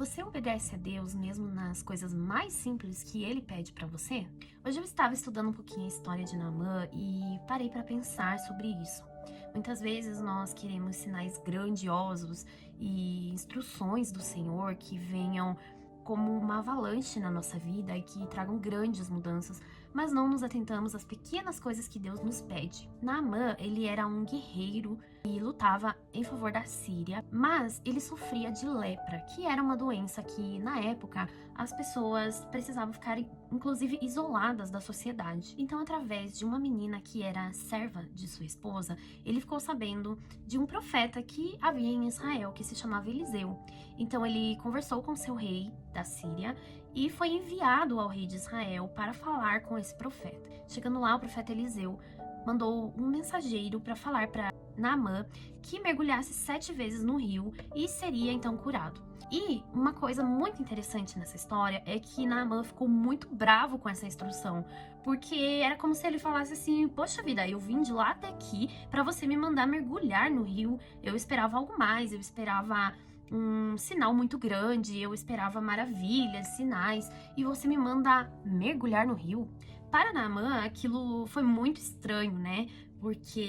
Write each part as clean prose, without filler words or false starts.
Você obedece a Deus mesmo nas coisas mais simples que Ele pede pra você? Hoje eu estava estudando um pouquinho a história de Naamã e parei para pensar sobre isso. Muitas vezes nós queremos sinais grandiosos e instruções do Senhor que venham como uma avalanche na nossa vida e que tragam grandes mudanças, mas não nos atentamos às pequenas coisas que Deus nos pede. Naamã, ele era um guerreiro e lutava em favor da Síria, mas ele sofria de lepra, que era uma doença que, na época, as pessoas precisavam ficar, inclusive, isoladas da sociedade. Então, através de uma menina que era serva de sua esposa, ele ficou sabendo de um profeta que havia em Israel, que se chamava Eliseu. Então, ele conversou com seu rei da Síria e foi enviado ao rei de Israel para falar com esse profeta. Chegando lá, o profeta Eliseu mandou um mensageiro para falar para Naamã que mergulhasse 7 vezes no rio e seria então curado. E uma coisa muito interessante nessa história é que Naamã ficou muito bravo com essa instrução, porque era como se ele falasse assim: poxa vida, eu vim de lá até aqui para você me mandar mergulhar no rio. Eu esperava algo mais, eu esperava um sinal muito grande, eu esperava maravilhas, sinais, e você me manda mergulhar no rio? Para Naamã, aquilo foi muito estranho, né? Porque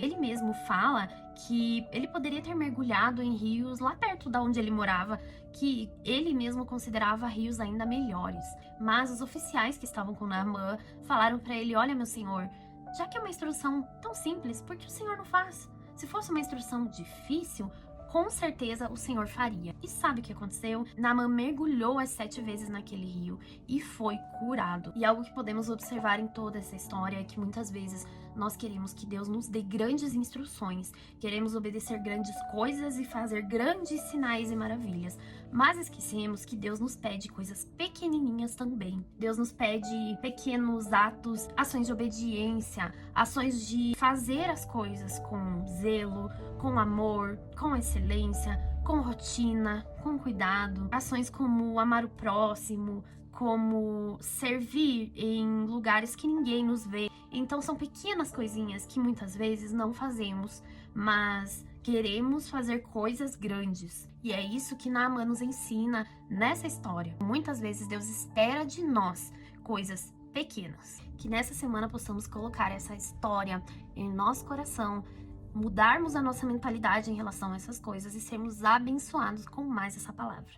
ele mesmo fala que ele poderia ter mergulhado em rios lá perto da onde ele morava, que ele mesmo considerava rios ainda melhores. Mas os oficiais que estavam com Naamã falaram para ele: olha, meu senhor, já que é uma instrução tão simples, por que o senhor não faz? Se fosse uma instrução difícil, com certeza o Senhor faria. E sabe o que aconteceu? Naamã mergulhou as 7 vezes naquele rio e foi curado. E algo que podemos observar em toda essa história é que muitas vezes nós queremos que Deus nos dê grandes instruções, queremos obedecer grandes coisas e fazer grandes sinais e maravilhas, mas esquecemos que Deus nos pede coisas pequenininhas também. Deus nos pede pequenos atos, ações de obediência, ações de fazer as coisas com zelo, com amor, com excelência, com rotina, com cuidado, ações como amar o próximo, como servir em lugares que ninguém nos vê. Então são pequenas coisinhas que muitas vezes não fazemos, mas queremos fazer coisas grandes. E é isso que Naamã nos ensina nessa história. Muitas vezes Deus espera de nós coisas pequenas. Que nessa semana possamos colocar essa história em nosso coração, mudarmos a nossa mentalidade em relação a essas coisas e sermos abençoados com mais essa palavra.